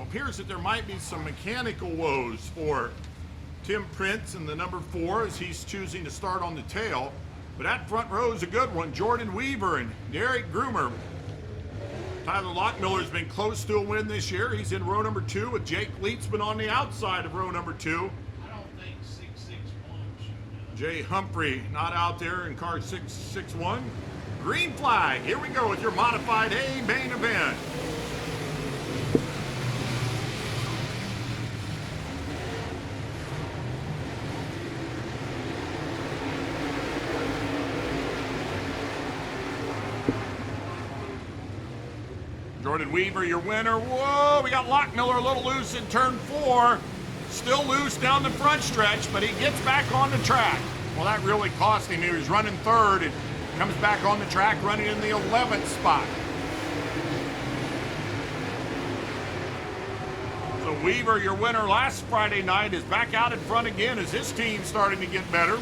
appears that there might be some mechanical woes for Tim Prince in the number 4 as he's choosing to start on the tail. But that front row is a good one. Jordan Weaver and Derek Groomer. Tyler Lockmiller's been close to a win this year. He's in row number 2 with Jake Leetzman on the outside of row number 2. I don't think 661 should. Jay Humphrey not out there in car 661. Green flag. Here we go with your modified A main event. Jordan Weaver, your winner. Whoa, we got Lockmiller a little loose in turn 4. Still loose down the front stretch, but he gets back on the track. Well, that really cost him. He was running 3rd and comes back on the track running in the 11th spot. So Weaver, your winner last Friday night, is back out in front again as his team's starting to get better.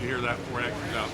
You hear that before it exits out.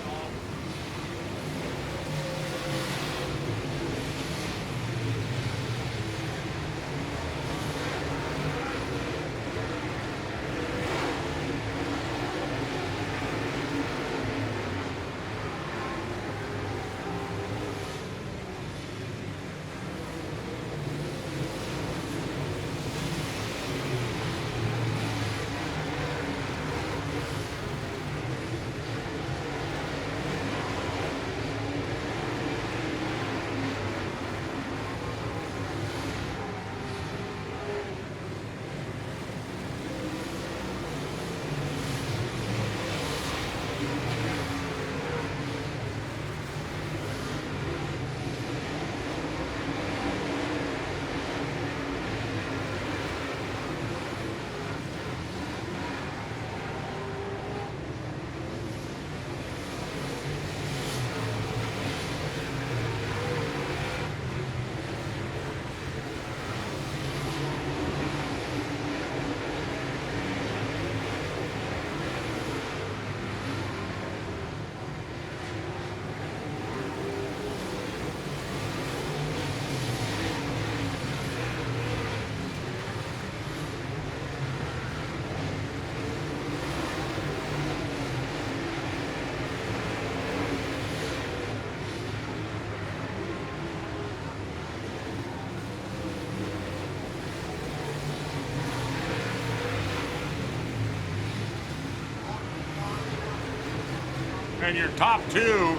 And your top 2,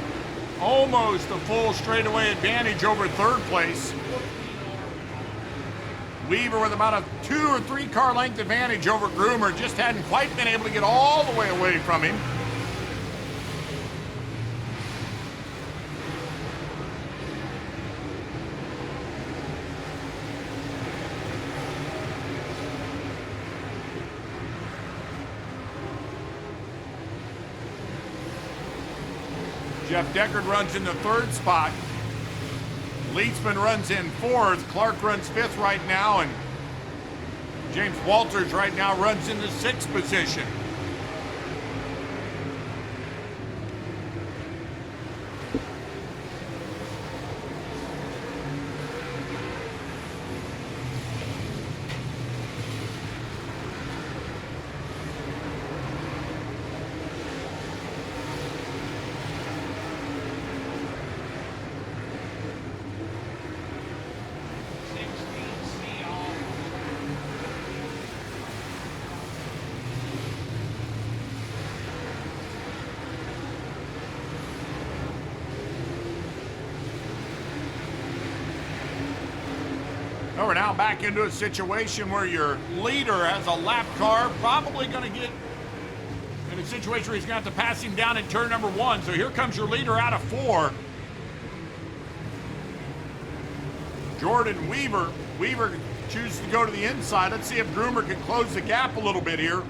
almost a full straightaway advantage over 3rd place. Weaver with about a 2 or 3 car length advantage over Groomer, just hadn't quite been able to get all the way away from him. Jeff Deckard runs in the 3rd spot. Leetzman runs in 4th. Clark runs 5th right now. And James Walters right now runs in the 6th position. We're now back into a situation where your leader has a lap car, probably going to get in a situation where he's going to have to pass him down in turn number 1. So here comes your leader out of 4. Jordan Weaver. Weaver chooses to go to the inside. Let's see if Groomer can close the gap a little bit here.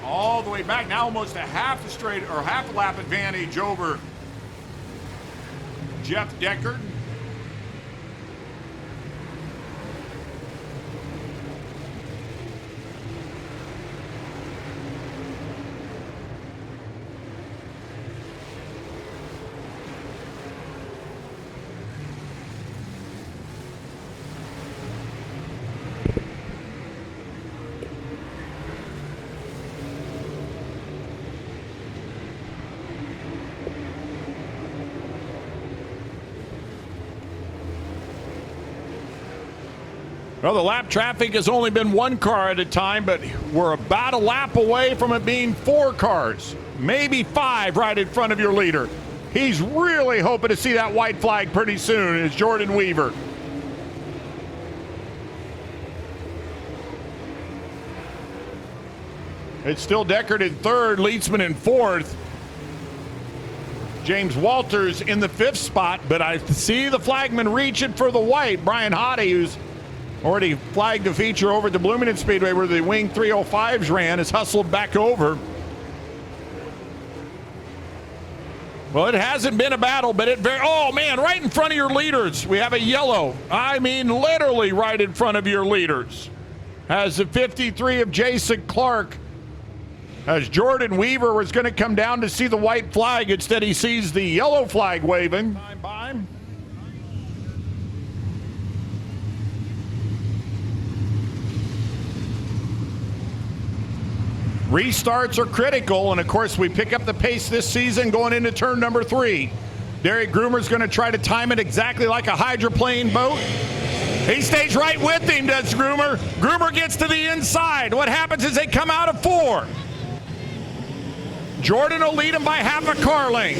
All the way back, now almost a half a lap advantage over Jeff Deckard. Well, the lap traffic has only been one car at a time, but we're about a lap away from it being 4 cars, maybe 5 right in front of your leader. He's really hoping to see that white flag pretty soon is Jordan Weaver. It's still Deckard in 3rd, Leedsman in 4th. James Walters in the 5th spot, but I see the flagman reaching for the white. Brian Hottie, who's already flagged the feature over at the Bloomington Speedway where the Wing 305s ran, is hustled back over. Well, it hasn't been a battle, but oh man, right in front of your leaders. We have a yellow. I mean, literally right in front of your leaders. Has the 53 of Jason Clark. As Jordan Weaver was going to come down to see the white flag, instead he sees the yellow flag waving. Restarts are critical, and of course we pick up the pace this season going into turn number 3. Derek Groomer's going to try to time it exactly like a hydroplane boat. He stays right with him, does Groomer. Groomer gets to the inside. What happens is they come out of 4. Jordan will lead him by half a car length.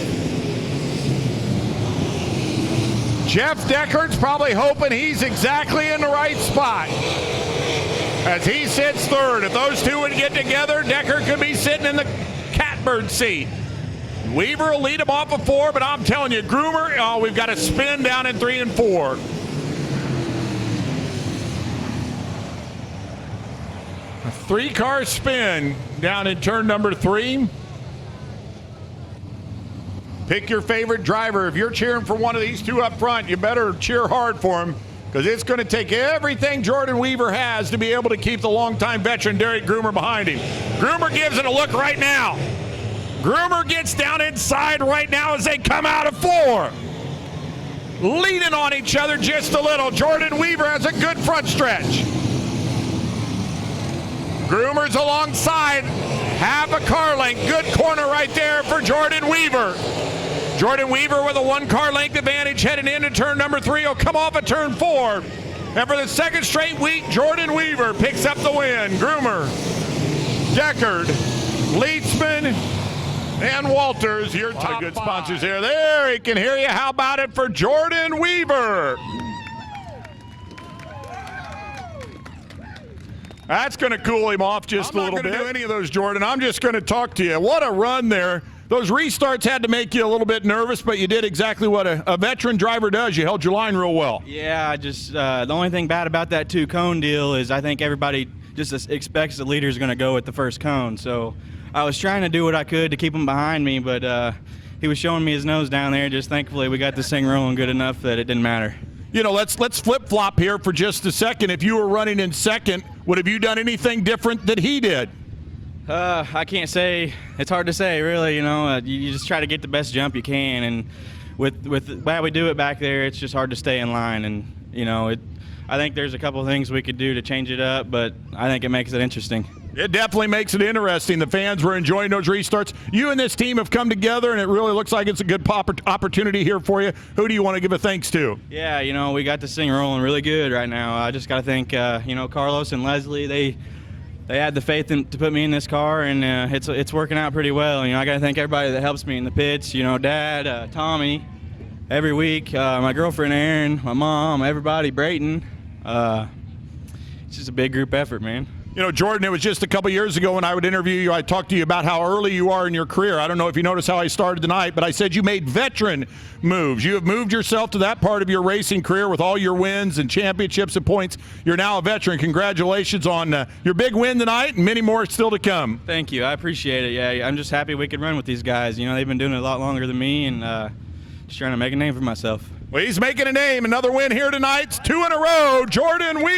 Jeff Deckard's probably hoping he's exactly in the right spot as he sits 3rd. If those two would get together, Deckard could be sitting in the catbird seat. Weaver will lead him off of 4, but I'm telling you, Groomer, we've got a spin down in 3 and 4. A 3-car spin down in turn number 3. Pick your favorite driver. If you're cheering for one of these two up front, you better cheer hard for him, because it's going to take everything Jordan Weaver has to be able to keep the longtime veteran Derek Groomer behind him. Groomer gives it a look right now. Groomer gets down inside right now as they come out of 4. Leaning on each other just a little. Jordan Weaver has a good front stretch. Groomer's alongside, half a car length. Good corner right there for Jordan Weaver. Jordan Weaver with a 1-car length advantage heading into turn number 3. Will come off at turn 4. And for the second straight week, Jordan Weaver picks up the win. Groomer, Deckard, Leedsman, and Walters, your top good sponsors here. There, he can hear you. How about it for Jordan Weaver? That's going to cool him off just a little bit. I'm not going to do any of those, Jordan. I'm just going to talk to you. What a run there. Those restarts had to make you a little bit nervous, but you did exactly what a veteran driver does. You held your line real well. Yeah, the only thing bad about that 2-cone deal is I think everybody just expects the leader's going to go with the first cone. So I was trying to do what I could to keep him behind me, but he was showing me his nose down there. Just thankfully we got this thing rolling good enough that it didn't matter. You know, let's flip-flop here for just a second. If you were running in second, would have you done anything different that he did? I can't say. It's hard to say, really. You know, you just try to get the best jump you can, and with the way we do it back there, it's just hard to stay in line. And you know, I think there's a couple of things we could do to change it up, but I think it makes it interesting. It definitely makes it interesting. The fans were enjoying those restarts. You and this team have come together, and it really looks like it's a good opportunity here for you. Who do you want to give a thanks to? Yeah, you know, we got this thing rolling really good right now. I just got to thank, you know, Carlos and Leslie. They had the faith to put me in this car, and it's working out pretty well. You know, I got to thank everybody that helps me in the pits. You know, Dad, Tommy, every week, my girlfriend Erin, my mom, everybody, Brayton. It's just a big group effort, man. You know, Jordan, it was just a couple years ago when I would interview you, I talked to you about how early you are in your career. I don't know if you noticed how I started tonight, but I said you made veteran moves. You have moved yourself to that part of your racing career with all your wins and championships and points. You're now a veteran. Congratulations on your big win tonight, and many more still to come. Thank you. I appreciate it. Yeah, I'm just happy we could run with these guys. You know, they've been doing it a lot longer than me, and just trying to make a name for myself. Well, he's making a name. Another win here tonight. 2 in a row. Jordan Weaver.